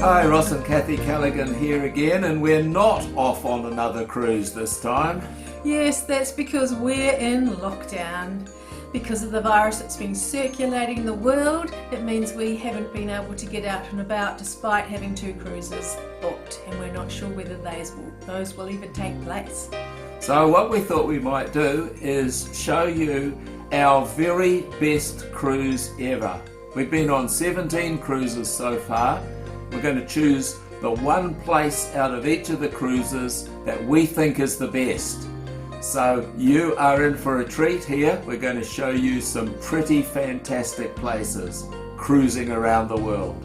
Hi, Ross and Kathy Callaghan here again, and we're not off on another cruise this time. Yes, that's because we're in lockdown. Because of the virus that's been circulating in the world, it means we haven't been able to get out and about despite having 2 cruises booked, and we're not sure whether those will even take place. So what we thought we might do is show you our very best cruise ever. We've been on 17 cruises so far. We're going to choose the one place out of each of the cruises that we think is the best. So you are in for a treat here. We're going to show you some pretty fantastic places cruising around the world.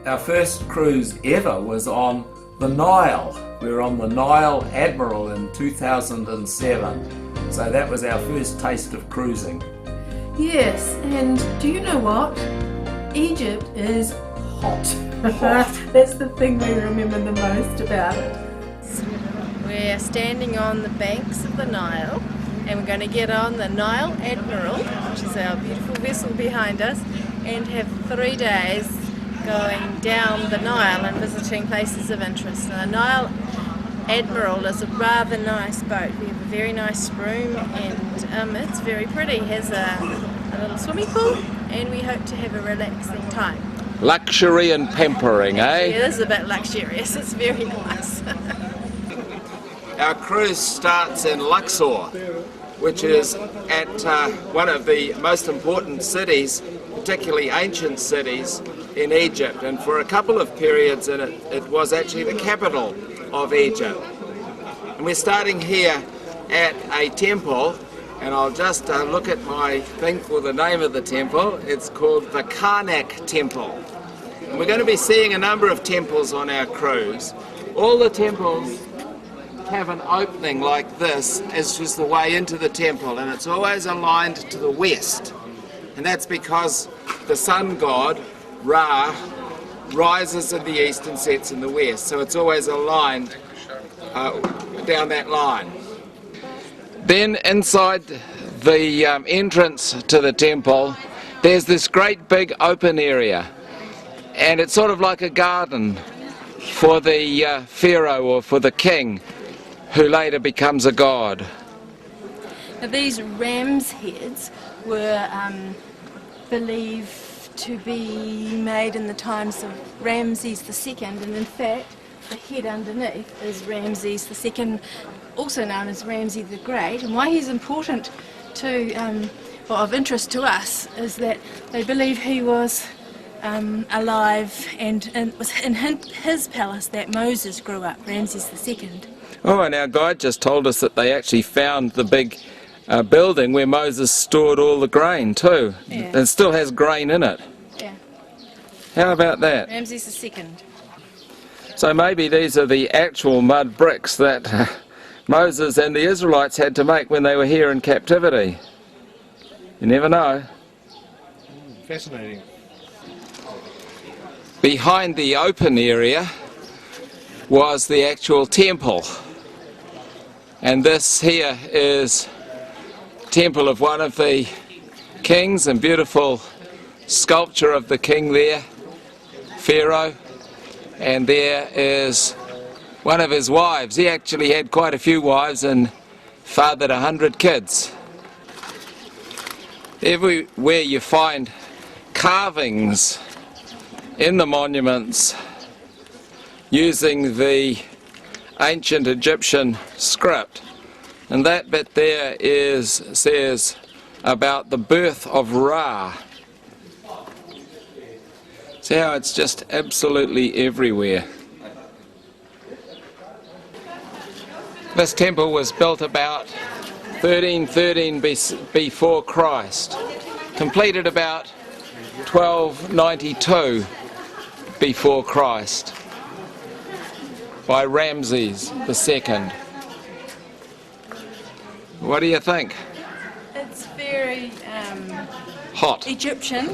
Our first cruise ever was on the Nile. We were on the Nile Admiral in 2007. So that was our first taste of cruising. Yes, and do you know what? Egypt is hot. That's the thing we remember the most about it. We're standing on the banks of the Nile, and we're going to get on the Nile Admiral, which is our beautiful vessel behind us, and have 3 days going down the Nile and visiting places of interest. Now, the Nile Admiral is a rather nice boat. We have a very nice room, and it's very pretty. It has a little swimming pool, and we hope to have a relaxing time. Luxury and pampering, eh? Yeah, it is a bit luxurious. It's very nice. Our cruise starts in Luxor, which is at one of the most important cities, particularly ancient cities, in Egypt. And for a couple of periods in it, it was actually the capital of Egypt. And we're starting here at a temple, and I'll just look at my thing for the name of the temple. It's called the Karnak Temple. And we're going to be seeing a number of temples on our cruise. All the temples have an opening like this as just the way into the temple, and it's always aligned to the west, and that's because the sun god Ra rises in the east and sets in the west, so it's always aligned down that line. Then inside the entrance to the temple there's this great big open area, and it's sort of like a garden for the pharaoh or for the king who later becomes a god. Now, these ram's heads were believed to be made in the times of Ramses II, and in fact the head underneath is Ramses II, also known as Ramses the Great. And why he's important to, or of interest to us, is that they believe he was alive, and it was in his palace that Moses grew up, Ramses II. Oh, and our guide just told us that they actually found the big building where Moses stored all the grain too. Yeah. And it still has grain in it. Yeah. How about that? Ramses II. So maybe these are the actual mud bricks that Moses and the Israelites had to make when they were here in captivity. You never know. Fascinating. Behind the open area was the actual temple. And this here is temple of one of the kings, and beautiful sculpture of the king there, Pharaoh. And there is one of his wives. He actually had quite a few wives and fathered 100 kids. Everywhere you find carvings in the monuments using the ancient Egyptian script, and that bit there says about the birth of Ra. See how it's just absolutely everywhere. This temple was built about 1313 before Christ, completed about 1292 before Christ by Ramses II. What do you think? It's very hot. Egyptian.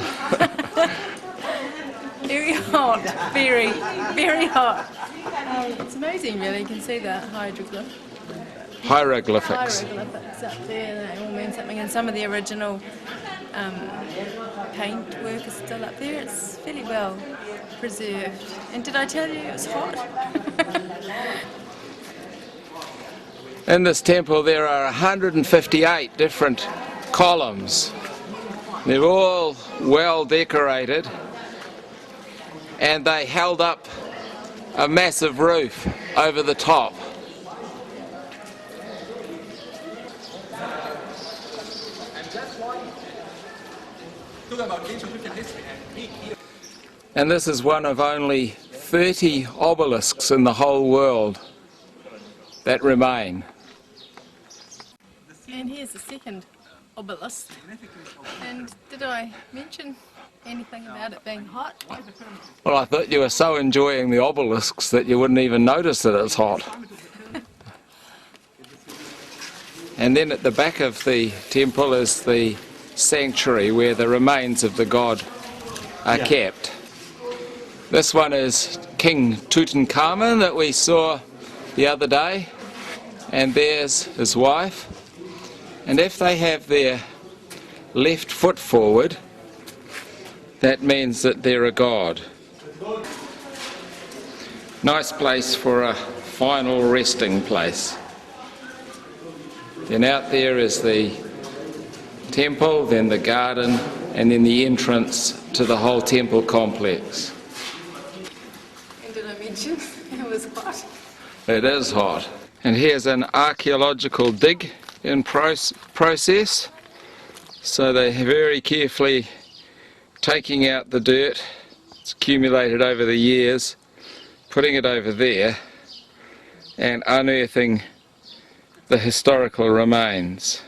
Very hot. Very, very hot. It's amazing, really. You can see the hieroglyphs. Hieroglyphics. Hieroglyphics up there. They all mean something. And some of the original paintwork is still up there. It's fairly well preserved. And did I tell you it was hot? In this temple there are 158 different columns. They're all well decorated, and they held up a massive roof over the top. And this is one of only 30 obelisks in the whole world that remain. And here's the second obelisk. And did I mention anything about it being hot? Well, I thought you were so enjoying the obelisks that you wouldn't even notice that it's hot. And then at the back of the temple is the sanctuary where the remains of the god are kept. This one is King Tutankhamun that we saw the other day, and there's his wife. And if they have their left foot forward, that means that they're a god. Nice place for a final resting place. Then out there is the temple, then the garden, and then the entrance to the whole temple complex. And did I mention it was hot? It is hot. And here's an archaeological dig in process. So they're very carefully taking out the dirt. It's accumulated over the years, putting it over there, and unearthing the historical remains.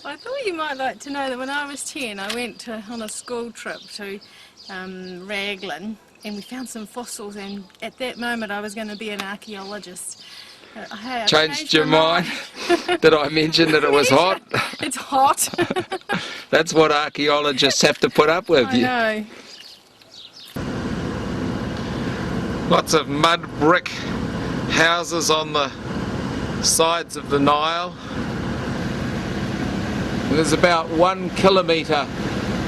I thought you might like to know that when I was 10 I went on a school trip to Raglan, and we found some fossils, and at that moment I was going to be an archaeologist. Hey, Changed your mind? Did I mention that it was hot? It's hot. That's what archaeologists have to put up with. I know. Lots of mud brick houses on the sides of the Nile. There's about 1 kilometre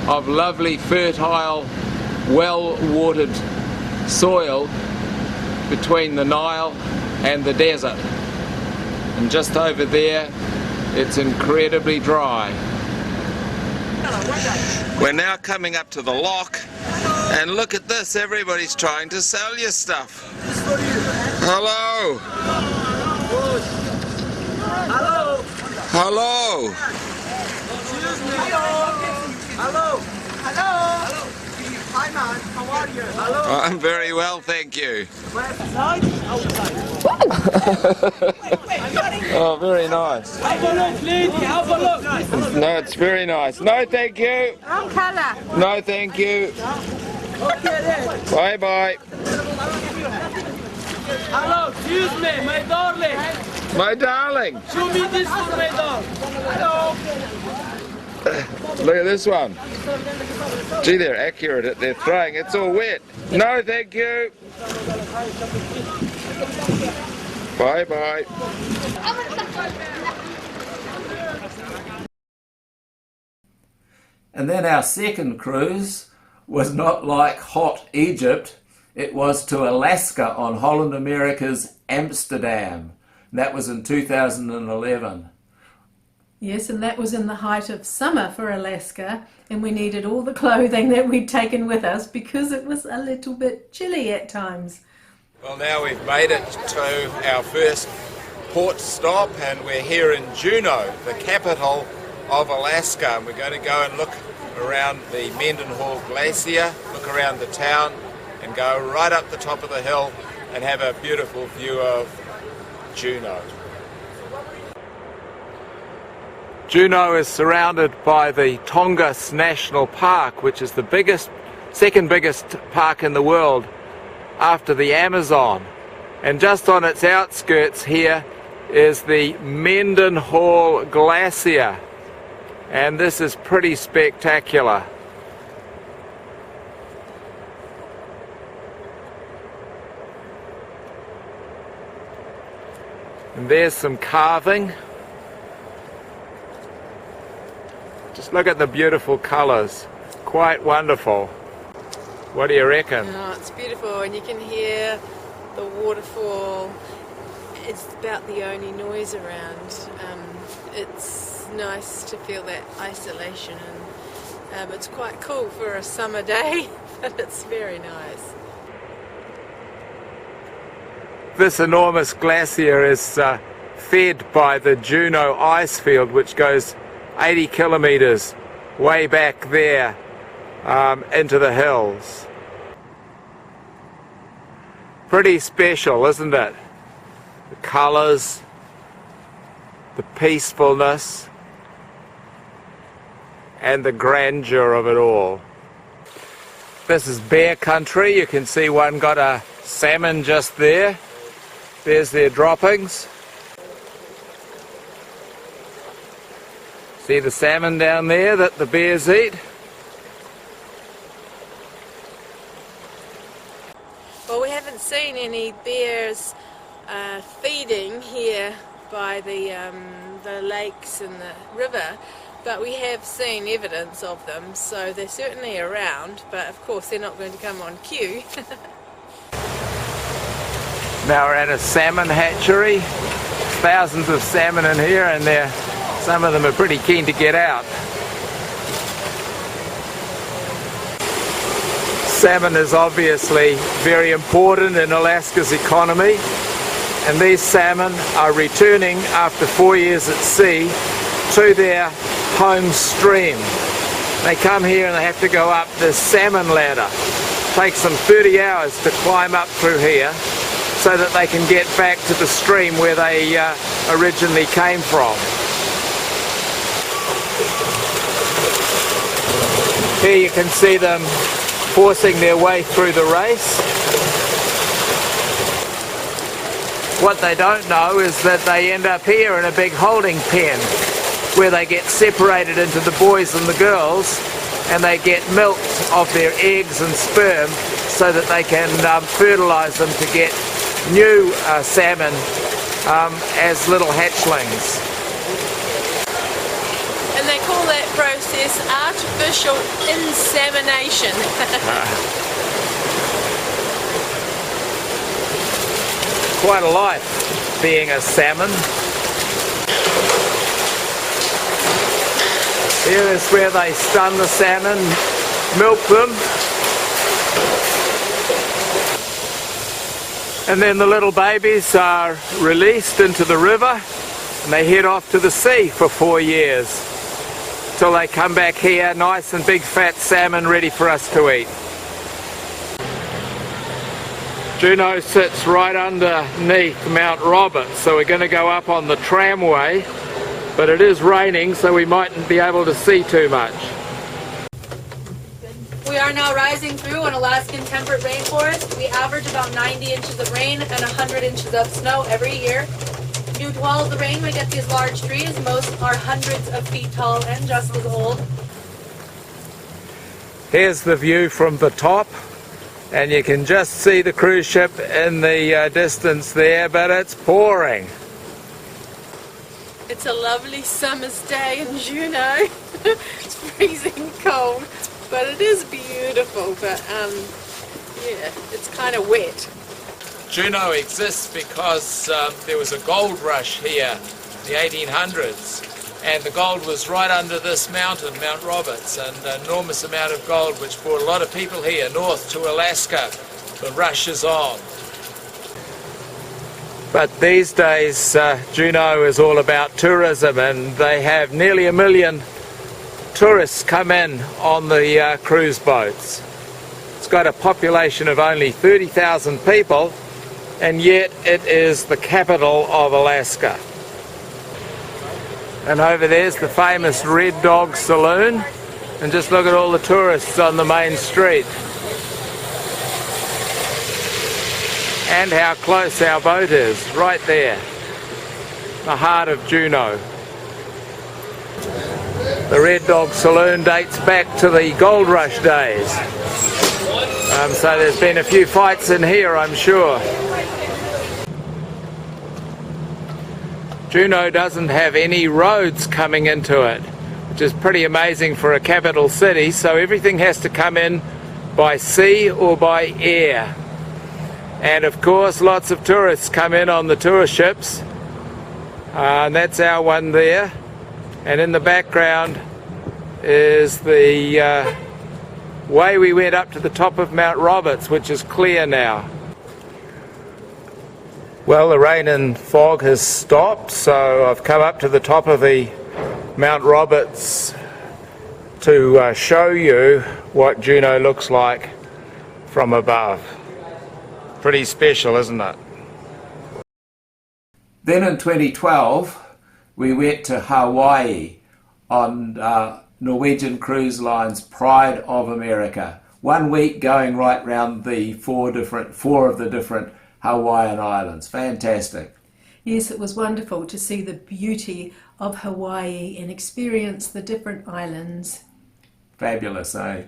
of lovely, fertile, well-watered soil between the Nile and the desert. And just over there, it's incredibly dry. We're now coming up to the lock, and look at this, everybody's trying to sell you stuff. Hello! Hello! Hello! Excuse me! Hello! Hello! Hi man, how are you? Hello! I'm very well, thank you. Inside? Outside. Oh, very nice. Have a look, lady, have a look! No, it's very nice. No, thank you. No, thank you. Okay then. Bye bye. Hello, excuse me, my darling! My darling. Show me this one, my dog! Hello! Look at this one. Gee, they're accurate at their throwing. It's all wet. No, thank you. Bye bye. And then our second cruise was not like hot Egypt. It was to Alaska on Holland America's Amsterdam. That was in 2011. Yes, and that was in the height of summer for Alaska, and we needed all the clothing that we'd taken with us because it was a little bit chilly at times. Well, now we've made it to our first port stop, and we're here in Juneau, the capital of Alaska. And we're going to go and look around the Mendenhall Glacier, look around the town, and go right up the top of the hill and have a beautiful view of Juneau. Juneau is surrounded by the Tongass National Park, which is the second biggest park in the world after the Amazon. And just on its outskirts here is the Mendenhall Glacier. And this is pretty spectacular. And there's some carving. Just look at the beautiful colours. Quite wonderful. What do you reckon? Oh, it's beautiful, and you can hear the waterfall. It's about the only noise around. It's nice to feel that isolation, and it's quite cool for a summer day, but it's very nice. This enormous glacier is fed by the Juneau ice field, which goes 80 kilometres way back there into the hills. Pretty special, isn't it? The colours, the peacefulness, and the grandeur of it all. This is bear country. You can see one got a salmon just there. There's their droppings. See the salmon down there that the bears eat? Well, we haven't seen any bears feeding here by the lakes and the river, but we have seen evidence of them, so they're certainly around, but of course they're not going to come on cue. Now we're at a salmon hatchery. Thousands of salmon in here, and some of them are pretty keen to get out. Salmon is obviously very important in Alaska's economy, and these salmon are returning after 4 years at sea to their home stream. They come here and they have to go up this salmon ladder. It takes them 30 hours to climb up through here so that they can get back to the stream where they originally came from. Here you can see them forcing their way through the race. What they don't know is that they end up here in a big holding pen where they get separated into the boys and the girls, and they get milked of their eggs and sperm so that they can fertilise them to get new salmon as little hatchlings. And they call that process artificial insemination. Quite a life being a salmon. Here is where they stun the salmon, milk them, and then the little babies are released into the river and they head off to the sea for 4 years till they come back here, nice and big fat salmon ready for us to eat. Juneau sits right underneath Mount Roberts, so we're going to go up on the tramway, but it is raining, so we mightn't be able to see too much. We are now rising through an Alaskan temperate rainforest. We average about 90 inches of rain and 100 inches of snow every year. Due to all of the rain, we get these large trees. Most are hundreds of feet tall and just as old. Here's the view from the top, and you can just see the cruise ship in the distance there, but it's pouring. It's a lovely summer's day in Juneau. It's freezing cold, but it is beautiful, but yeah, it's kind of wet. Juneau exists because there was a gold rush here in the 1800s, and the gold was right under this mountain, Mount Roberts, and an enormous amount of gold which brought a lot of people here north to Alaska. The rush is on. But these days Juneau is all about tourism, and they have nearly 1 million tourists come in on the cruise boats. It's got a population of only 30,000 people, and yet it is the capital of Alaska. And over there's the famous Red Dog Saloon, and just look at all the tourists on the main street. And how close our boat is, right there, the heart of Juneau. The Red Dog Saloon dates back to the gold rush days. So there's been a few fights in here, I'm sure. Juneau doesn't have any roads coming into it, which which is pretty amazing for a capital city. So everything has to come in by sea or by air. And of course lots of tourists come in on the tour ships, and that's our one there. And in the background is the way we went up to the top of Mount Roberts, which is clear now. Well, the rain and fog has stopped, so I've come up to the top of the Mount Roberts to show you what Juneau looks like from above. Pretty special, isn't it? Then in 2012 we went to Hawaii on Norwegian Cruise Line's Pride of America. 1 week going right round the four of the different Hawaiian islands. Fantastic. Yes, it was wonderful to see the beauty of Hawaii and experience the different islands. Fabulous, eh?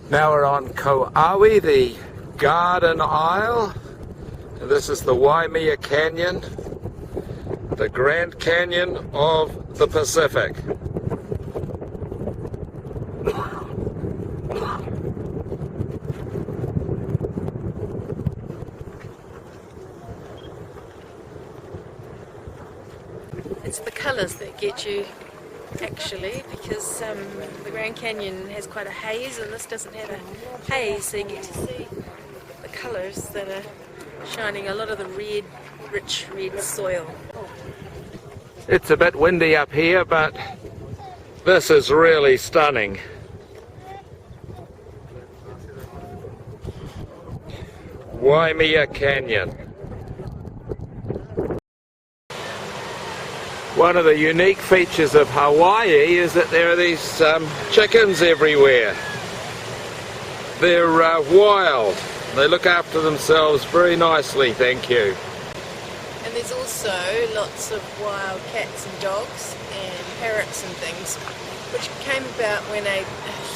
Now we're on Kauai, the Garden Isle. And this is the Waimea Canyon, the Grand Canyon of the Pacific. It's the colours that get you, actually, because the Grand Canyon has quite a haze and this doesn't have a haze, so you get to see the colours that are shining, a lot of the red, rich red soil. It's a bit windy up here, but this is really stunning. Waimea Canyon. One of the unique features of Hawaii is that there are these chickens everywhere. They're wild. They look after themselves very nicely, thank you. And there's also lots of wild cats and dogs and parrots and things, which came about when a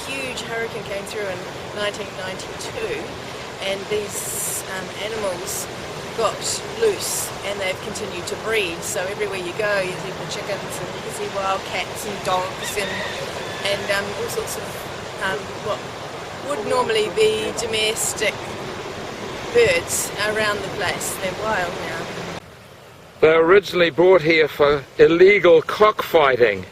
huge hurricane came through in 1992, and these animals got loose and they've continued to breed. So everywhere you go you see the chickens and you see wild cats and dogs and all sorts of what would normally be domestic birds around the place. They're wild now. They were originally brought here for illegal cockfighting,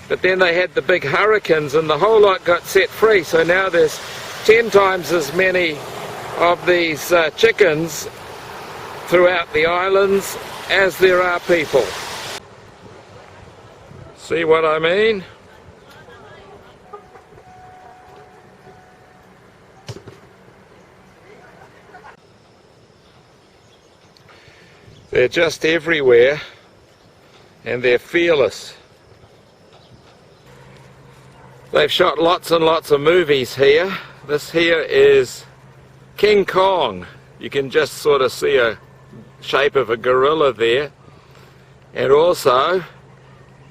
but then they had the big hurricanes and the whole lot got set free, so now there's 10 times as many of these chickens throughout the islands as there are people. See what I mean? They're just everywhere and they're fearless. They've shot lots and lots of movies here. This here is King Kong. You can just sort of see a shape of a gorilla there, and also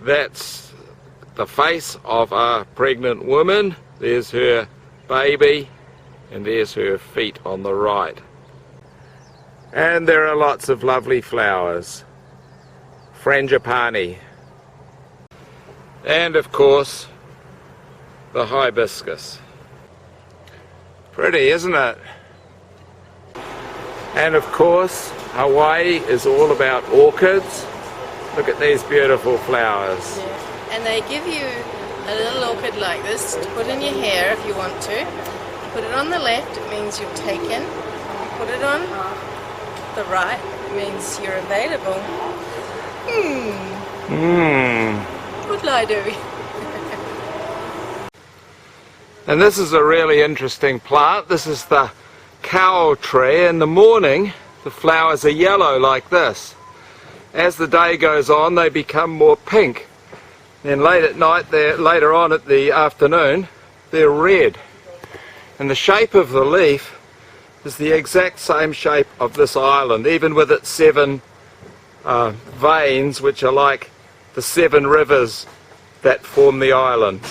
that's the face of a pregnant woman. There's her baby and there's her feet on the right. And there are lots of lovely flowers, frangipani, and of course the hibiscus. Pretty, isn't it? And of course Hawaii is all about orchids. Look at these beautiful flowers. Yeah. And they give you a little orchid like this to put in your hair if you want to. Put it on the left, it means you've taken. Put it on the right, it means you're available. What'll I do? And this is a really interesting plant. This is the cow tree. In the morning the flowers are yellow like this. As the day goes on they become more pink. Then late at night, later on at the afternoon, they're red. And the shape of the leaf is the exact same shape of this island, even with its 7 veins, which are like the 7 rivers that form the island.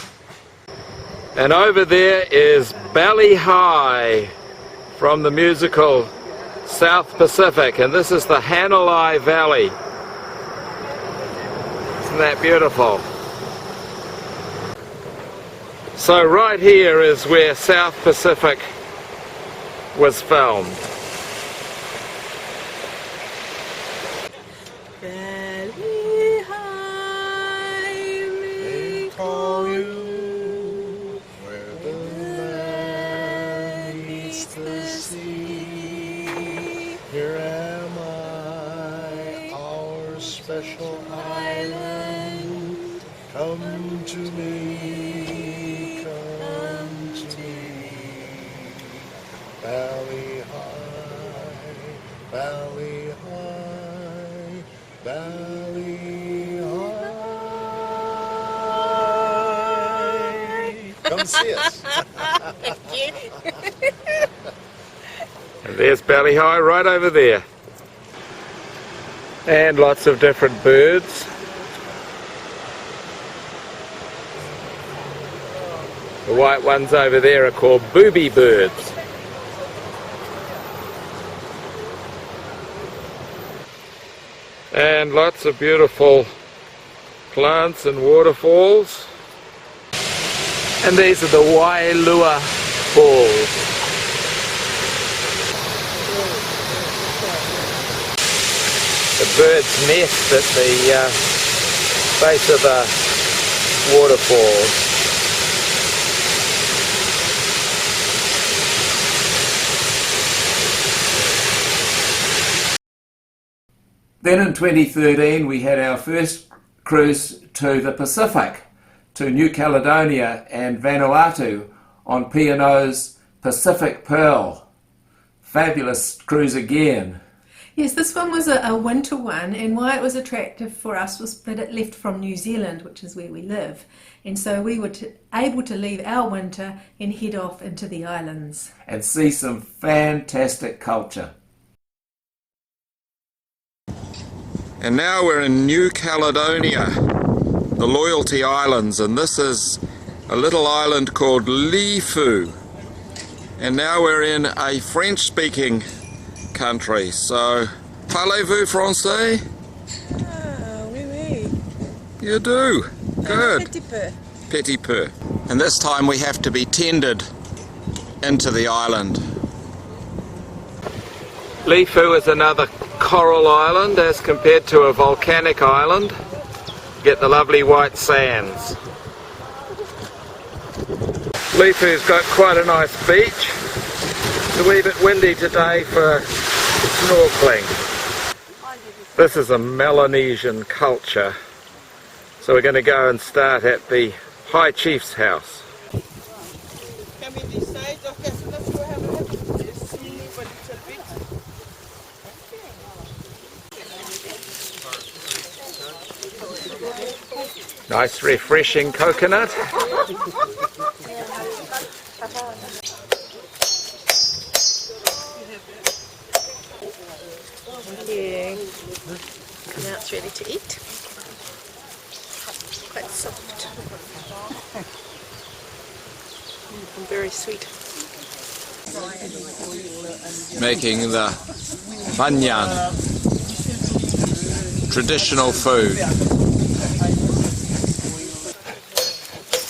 And over there is Bali High from the musical South Pacific, and this is the Hanalei Valley. Isn't that beautiful? So right here is where South Pacific was filmed. Valley high, They call you where the land meets the sea. Here am I, our special island. Come to me, come to me. Valley high, valley high, valley high. Come see us. And there's Valley High right over there. And lots of different birds. The white ones over there are called booby birds. And lots of beautiful plants and waterfalls. And these are the Wailua Falls. The bird's nest at the base of the waterfalls. Then in 2013 we had our first cruise to the Pacific, to New Caledonia and Vanuatu on P&O's Pacific Pearl. Fabulous cruise again. Yes, this one was a winter one, and why it was attractive for us was that it left from New Zealand, which is where we live, and so we were able to leave our winter and head off into the islands. And see some fantastic culture. And now we're in New Caledonia, the Loyalty Islands, and this is a little island called Lifou. And now we're in a French-speaking country, so parlez-vous français? Oui, oui. You do? Good. Petit peu. Petit peu. And this time we have to be tended into the island. Lifou is another coral island as compared to a volcanic island. Get the lovely white sands. Lifou's got quite a nice beach. It's a wee bit windy today for snorkeling. This is a Melanesian culture. So we're going to go and start at the High Chief's house. Come in this side. Okay, so let's go have a look. Just move a little bit. Nice refreshing coconut. Yeah. Now it's ready to eat. Quite soft. And very sweet. Making the banyan, traditional food.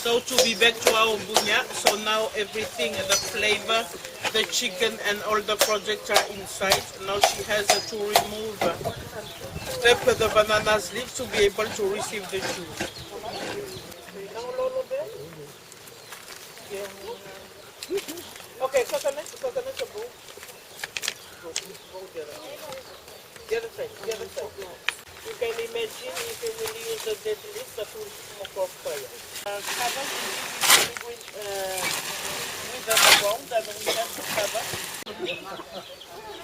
So to be back to our bunya, so now everything, the flavor, the chicken and all the projects are inside. Now she has to remove the banana's leaf to be able to receive the juice. Okay, coconut. The other side. You can imagine if you will use the dead leaf, that will smoke off fire. Cover with the ground, and we have to cover.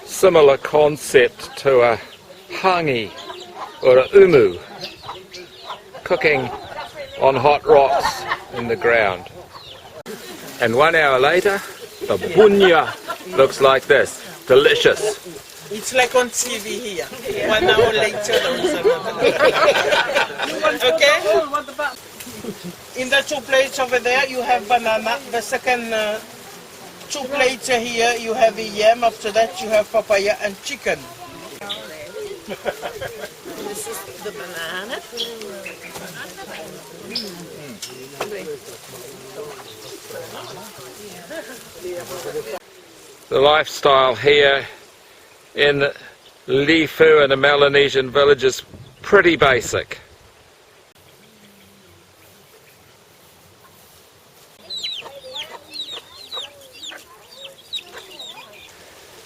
Similar concept to a hangi or a umu, cooking on hot rocks in the ground. And 1 hour later, the bunya looks like this. Delicious. It's like on TV here. 1 hour later, there is another. Okay? In the 2 plates over there, you have banana. The second 2 plates here, you have a yam. After that, you have papaya and chicken. This is the banana. The lifestyle here in Lifou and the Melanesian village is pretty basic.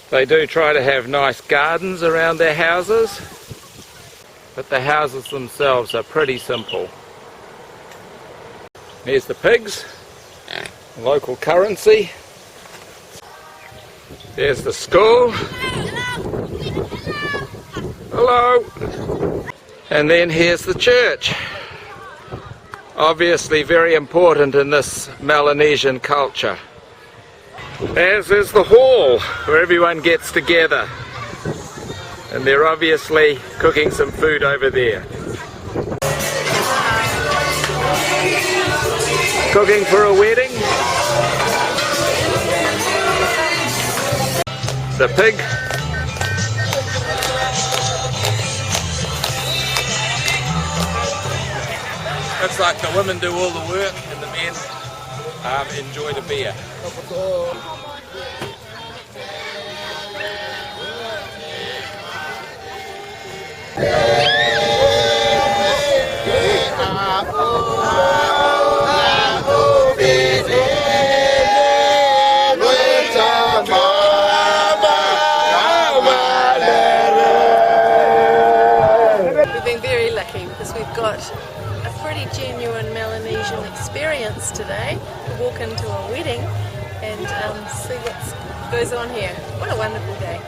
They do try to have nice gardens around their houses, but the houses themselves are pretty simple. There's the pigs, local currency. There's the school. Hello. And then here's the church. Obviously very important in this Melanesian culture. As is the hall where everyone gets together. And they're obviously cooking some food over there. Cooking for a wedding. The pig. Looks like the women do all the work and the men enjoy the beer. We've been very lucky because we've got a pretty genuine Melanesian experience today. We walk into a wedding and see what goes on here. What a wonderful day.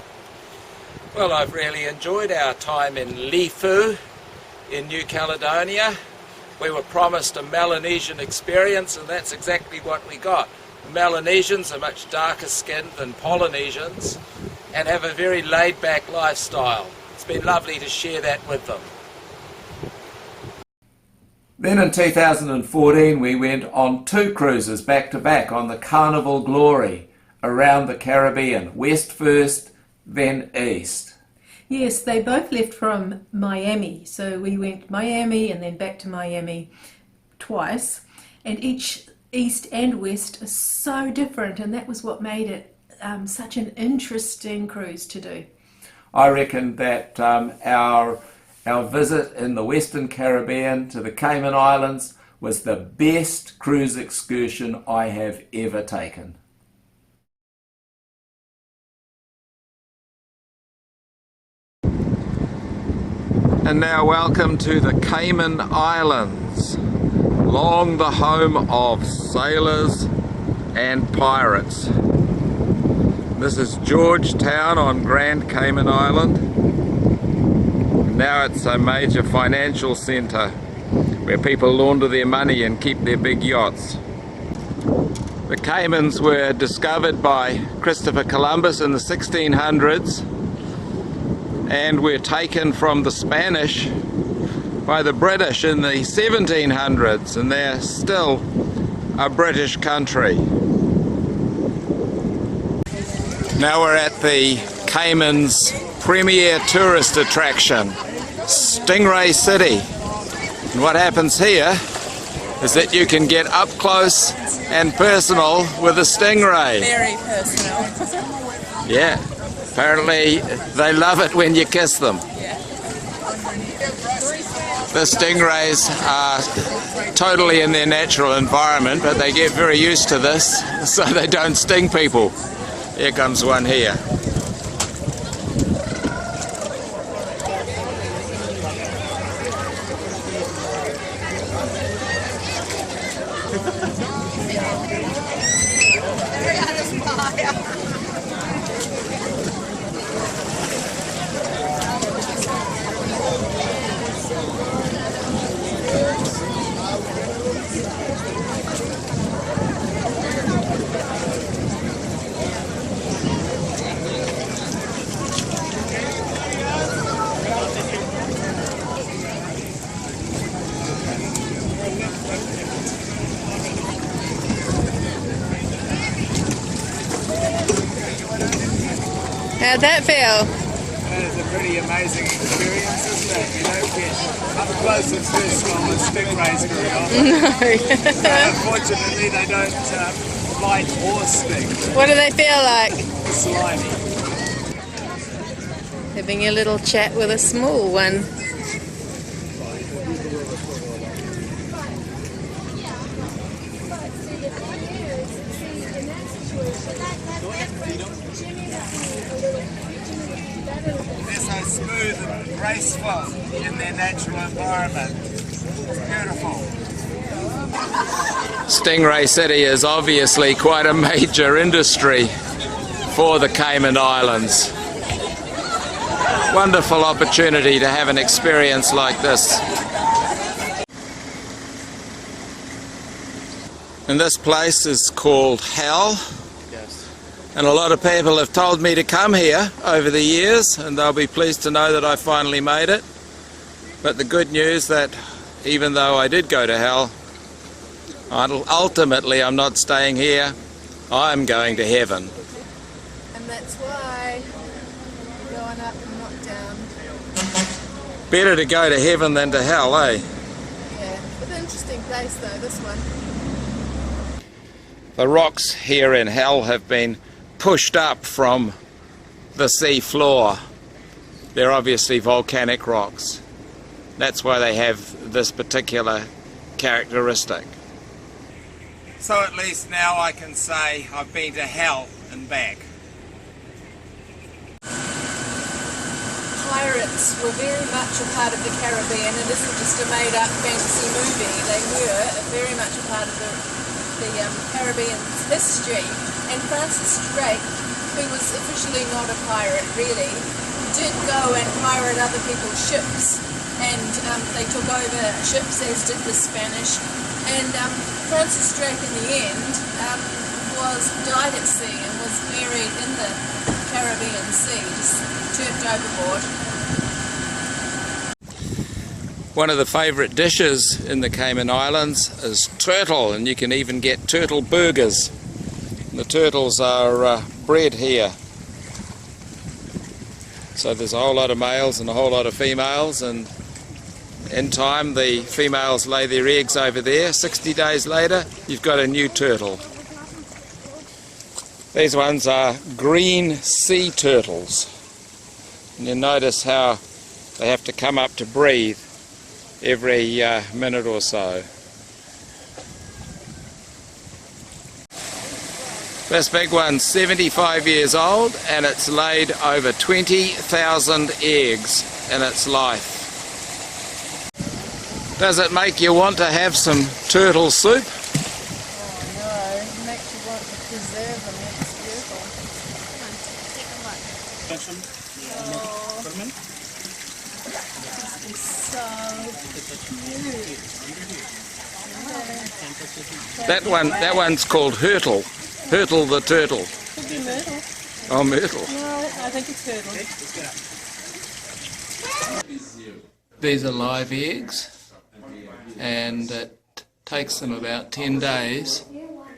Well, I've really enjoyed our time in Lifou in New Caledonia. We were promised a Melanesian experience, and that's exactly what we got. The Melanesians are much darker skinned than Polynesians and have a very laid-back lifestyle. It's been lovely to share that with them. Then in 2014 we went on 2 cruises back to back on the Carnival Glory around the Caribbean, west first, then east. Yes, they both left from Miami, so we went Miami and then back to Miami twice, and each east and west are so different, and that was what made it such an interesting cruise to do. I reckon that our visit in the Western Caribbean to the Cayman Islands was the best cruise excursion I have ever taken. And now welcome to the Cayman Islands, long the home of sailors and pirates. This is Georgetown on Grand Cayman Island. Now it's a major financial centre where people launder their money and keep their big yachts. The Caymans were discovered by Christopher Columbus in the 1600s and were taken from the Spanish by the British in the 1700s, and they're still a British country. Now we're at the Cayman's premier tourist attraction, Stingray City. And what happens here is that you can get up close and personal with a stingray. Very personal. Yeah, apparently they love it when you kiss them. The stingrays are totally in their natural environment, but they get very used to this so they don't sting people. Here comes one here. How'd that feel? That is a pretty amazing experience, isn't it? You don't get up close and personal with stingrays very often. Unfortunately, they don't bite or sting. What do they feel like? Slimy. Having a little chat with a small one. They're so smooth and graceful in their natural environment. It's beautiful. Stingray City is obviously quite a major industry for the Cayman Islands. Wonderful opportunity to have an experience like this. And this place is called Hell. And a lot of people have told me to come here over the years, and they'll be pleased to know that I finally made it. But the good news that even though I did go to hell, ultimately I'm not staying here, I'm going to heaven. And that's why we're going up and not down. Better to go to heaven than to hell, eh? Yeah, it's an interesting place though, this one. The rocks here in hell have been pushed up from the sea floor. They're obviously volcanic rocks. That's why they have this particular characteristic. So at least now I can say I've been to hell and back. Pirates were very much a part of the Caribbean. It isn't just a made-up fantasy movie. They were very much a part of the Caribbean's history. And Francis Drake, who was officially not a pirate really, did go and pirate other people's ships, and they took over ships, as did the Spanish. And Francis Drake in the end died at sea and was buried in the Caribbean Sea, just tipped overboard. One of the favourite dishes in the Cayman Islands is turtle, and you can even get turtle burgers. The turtles are bred here. So there's a whole lot of males and a whole lot of females, and in time the females lay their eggs over there. 60 days later you've got a new turtle. These ones are green sea turtles. And you notice how they have to come up to breathe every minute or so. This big one's 75 years old, and it's laid over 20,000 eggs in its life. Does it make you want to have some turtle soup? Oh no, it makes you want to preserve them. It's beautiful. Come on, take a look. That one's called Hurtle. Hurtle the turtle. Could be Myrtle. Oh, Myrtle. No, I think it's Hurtle. These are live eggs, and it takes them about 10 days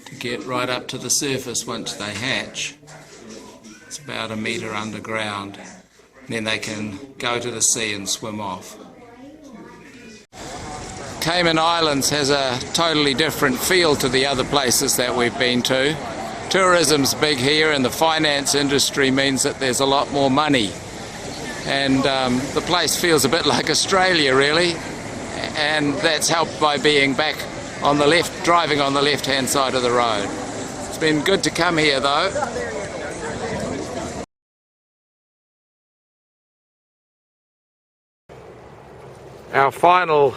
to get right up to the surface once they hatch. It's about a metre underground. Then they can go to the sea and swim off. Cayman Islands has a totally different feel to the other places that we've been to. Tourism's big here, and the finance industry means that there's a lot more money. And the place feels a bit like Australia, really. And that's helped by being back on the left, driving on the left-hand side of the road. It's been good to come here, though. Our final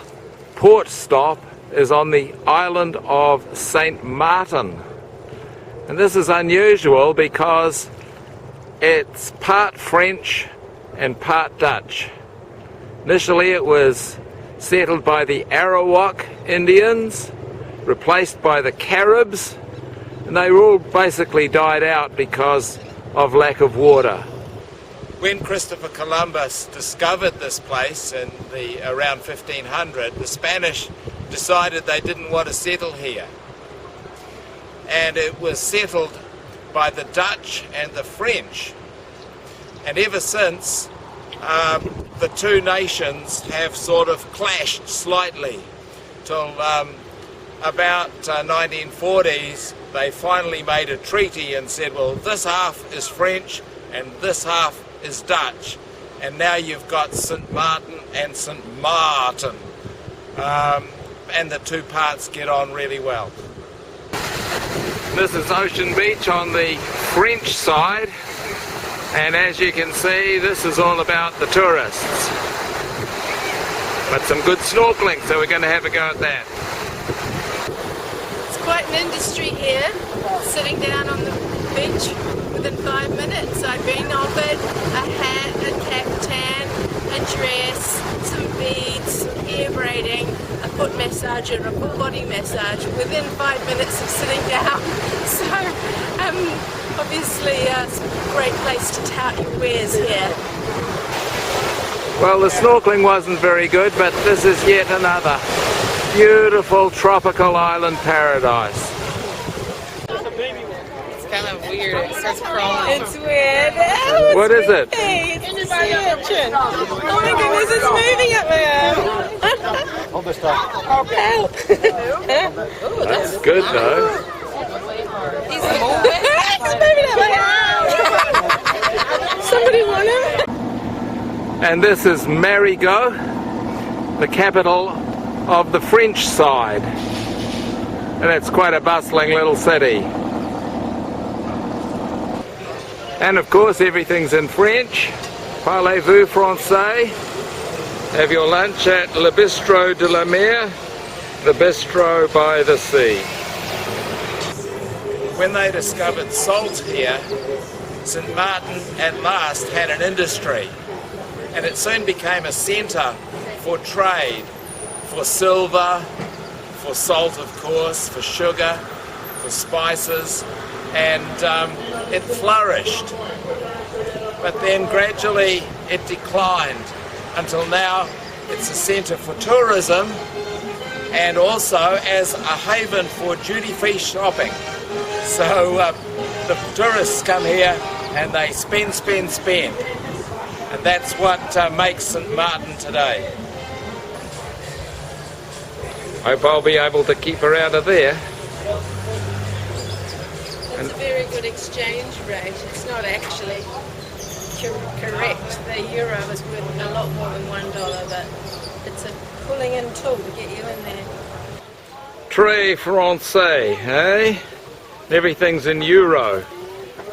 port stop is on the island of St. Marten. And this is unusual because it's part French and part Dutch. Initially it was settled by the Arawak Indians, replaced by the Caribs, and they all basically died out because of lack of water. When Christopher Columbus discovered this place in around 1500, the Spanish decided they didn't want to settle here. And it was settled by the Dutch and the French. And ever since, the two nations have sort of clashed slightly till about 1940s. They finally made a treaty and said, well, this half is French and this half is Dutch, and now you've got St. Marten and St. Maarten, and the two parts get on really well. This is Ocean Beach on the French side, and as you can see, this is all about the tourists. But some good snorkeling, so we're going to have a go at that. It's quite an industry here, sitting down on the beach. Within 5 minutes I've been offered a hat, a caftan, a dress, some beads, some hair braiding, a foot massage and a full body massage within 5 minutes of sitting down. So obviously it's a great place to tout your wares here. Well, the snorkeling wasn't very good, but this is yet another beautiful tropical island paradise. It's kind of weird. It starts crawling. It's weird. Oh, What is it? It's a sea urchin. Oh my goodness, it's moving up my arm. Hold this stuff. Help. That's good though. It's moving up my arm. Somebody want him? And this is Marigot, the capital of the French side. And it's quite a bustling little city. And of course everything's in French. Parlez-vous français? Have your lunch at Le Bistrot de la Mer, the bistro by the sea. When they discovered salt here, St. Marten at last had an industry, and it soon became a centre for trade, for silver, for salt of course, for sugar, for spices, and it flourished. But then gradually it declined until now it's a centre for tourism and also as a haven for duty-free shopping. So the tourists come here and they spend. And that's what makes St. Marten today. Hope I'll be able to keep her out of there. It's a very good exchange rate. It's not actually correct. The euro is worth a lot more than $1, but it's a pulling in tool to get you in there. Très français, eh? Everything's in euro,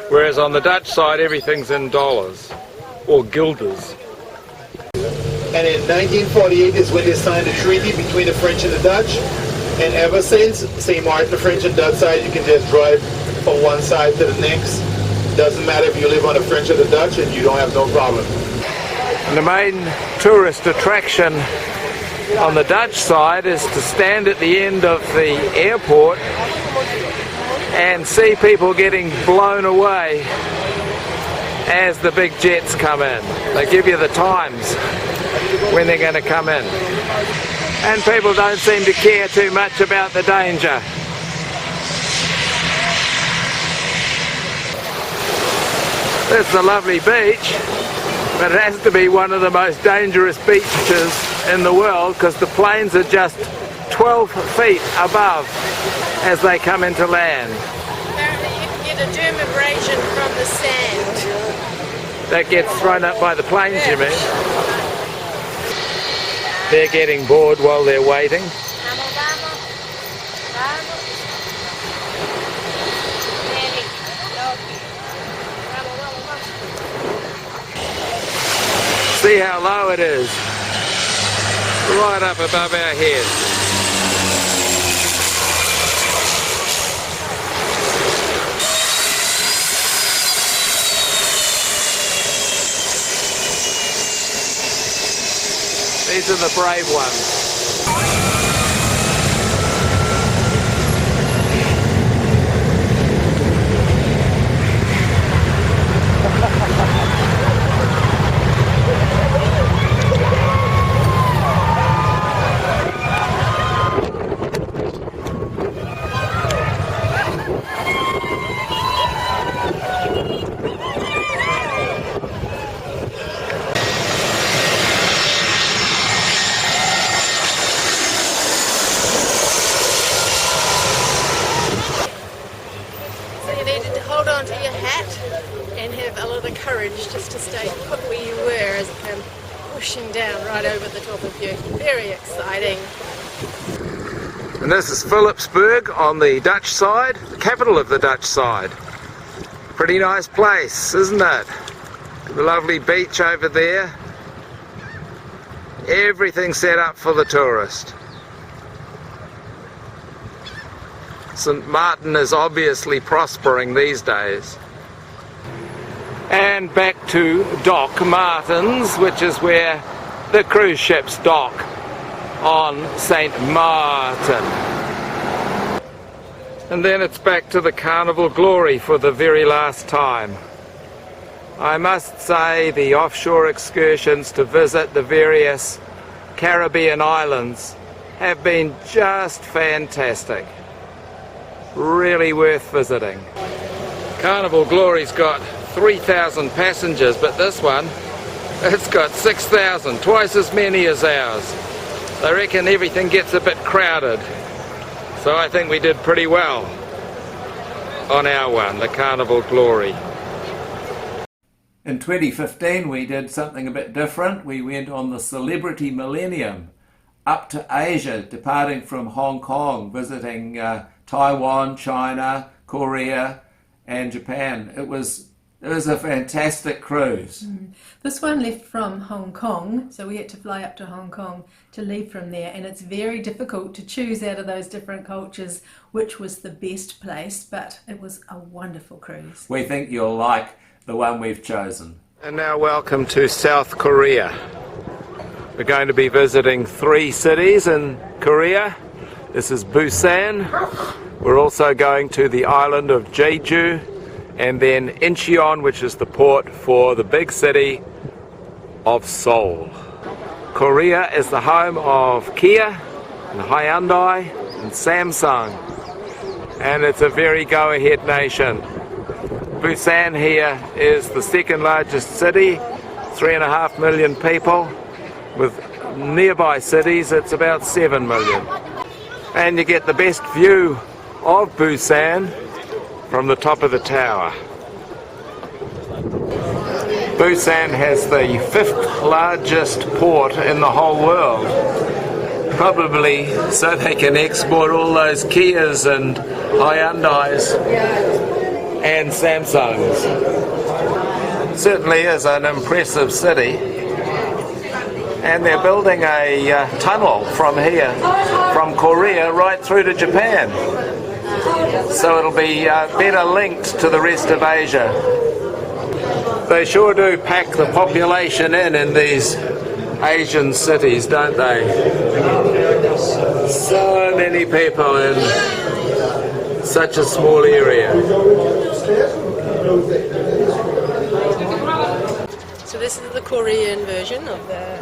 whereas on the Dutch side everything's in dollars or guilders. And in 1948 is when they signed the treaty between the French and the Dutch. And ever since, St. Martin, the French and Dutch side, you can just drive from one side to the next. Doesn't matter if you live on the French or the Dutch, and you don't have no problem. And the main tourist attraction on the Dutch side is to stand at the end of the airport and see people getting blown away as the big jets come in. They give you the times when they're going to come in. And people don't seem to care too much about the danger. This is a lovely beach, but it has to be one of the most dangerous beaches in the world because the planes are just 12 feet above as they come into land. Apparently you can get a dermabrasion from the sand. That gets thrown up by the planes, you mean? They're getting bored while they're waiting. See how low it is? Right up above our heads. These are the brave ones. courage just to stay put where you were as it came pushing down right over the top of you. Very exciting. And this is Philipsburg on the Dutch side, the capital of the Dutch side. Pretty nice place, isn't it? The lovely beach over there. Everything set up for the tourist. St. Martin is obviously prospering these days. And back to dock Marten's, which is where the cruise ships dock on St. Marten. And then it's back to the Carnival Glory for the very last time. I must say the offshore excursions to visit the various Caribbean islands have been just fantastic. Really worth visiting. Carnival Glory's got 3,000 passengers, but this one, it's got 6,000, twice as many as ours. I reckon everything gets a bit crowded. So I think we did pretty well on our one, the Carnival Glory. In 2015 we did something a bit different. We went on the Celebrity Millennium up to Asia, departing from Hong Kong, visiting Taiwan, China, Korea and Japan. It was a fantastic cruise. This one left from Hong Kong, so we had to fly up to Hong Kong to leave from there, and it's very difficult to choose out of those different cultures which was the best place, but it was a wonderful cruise. We think you'll like the one we've chosen. And now welcome to South Korea. We're going to be visiting 3 cities in Korea. This is Busan. We're also going to the island of Jeju, and then Incheon, which is the port for the big city of Seoul. Korea is the home of Kia and Hyundai and Samsung, and it's a very go-ahead nation. Busan here is the second largest city, 3.5 million people. With nearby cities it's about 7 million. And you get the best view of Busan from the top of the tower. Busan has the 5th largest port in the whole world. Probably so they can export all those Kias and Hyundais and Samsungs. Certainly is an impressive city. And they're building a tunnel from here, from Korea right through to Japan. So it'll be better linked to the rest of Asia. They sure do pack the population in these Asian cities, don't they? So many people in such a small area. So this is the Korean version of the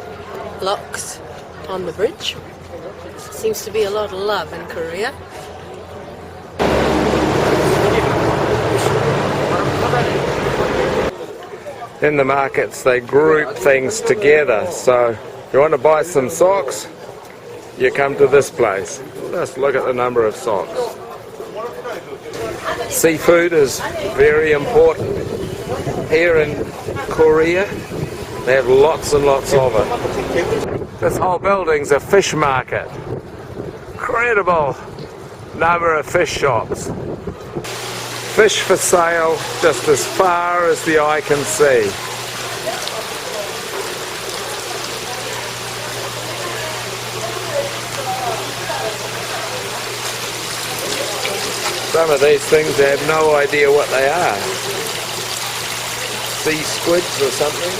locks on the bridge. Seems to be a lot of love in Korea. In the markets they group things together, so if you want to buy some socks, you come to this place. Just look at the number of socks. Seafood is very important here in Korea. They have lots and lots of it. This whole building's a fish market. Incredible number of fish shops. Fish for sale just as far as the eye can see. Some of these things I have no idea what they are. Sea squids or something.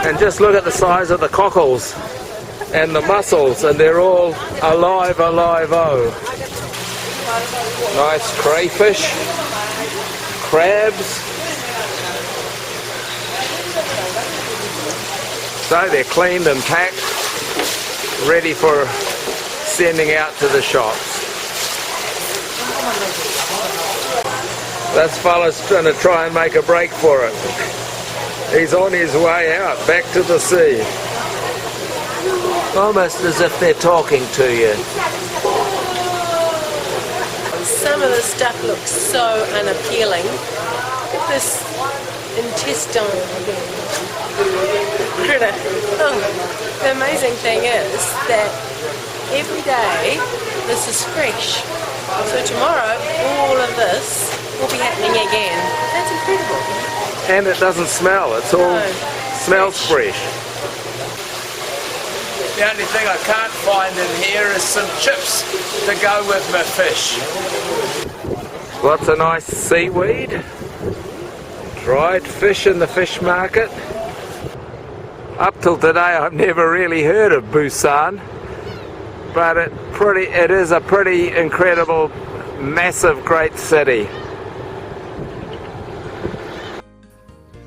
And just look at the size of the cockles and the mussels, and they're all alive, oh. Nice crayfish, crabs. So they're cleaned and packed, ready for sending out to the shops. This fella's going to try and make a break for it. He's on his way out, back to the sea. Almost as if they're talking to you. Some of the stuff looks so unappealing. Look at this intestine critter. Oh, the amazing thing is that every day this is fresh. So tomorrow all of this will be happening again. That's incredible. And it doesn't smell, it's all smells fresh. The only thing I can't find in here is some chips to go with my fish. Lots of nice seaweed, dried fish in the fish market. Up till today I've never really heard of Busan, but it is a pretty incredible, massive, great city.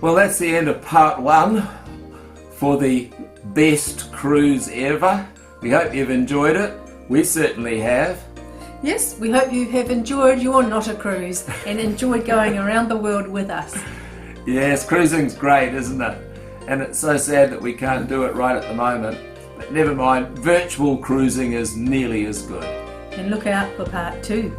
Well, that's the end of part one for the best cruise ever. We hope you've enjoyed it. We certainly have. Yes, we hope you have enjoyed your Not a Cruise and enjoyed going around the world with us. Yes, cruising's great, isn't it? And it's so sad that we can't do it right at the moment. But never mind, virtual cruising is nearly as good. And look out for part 2.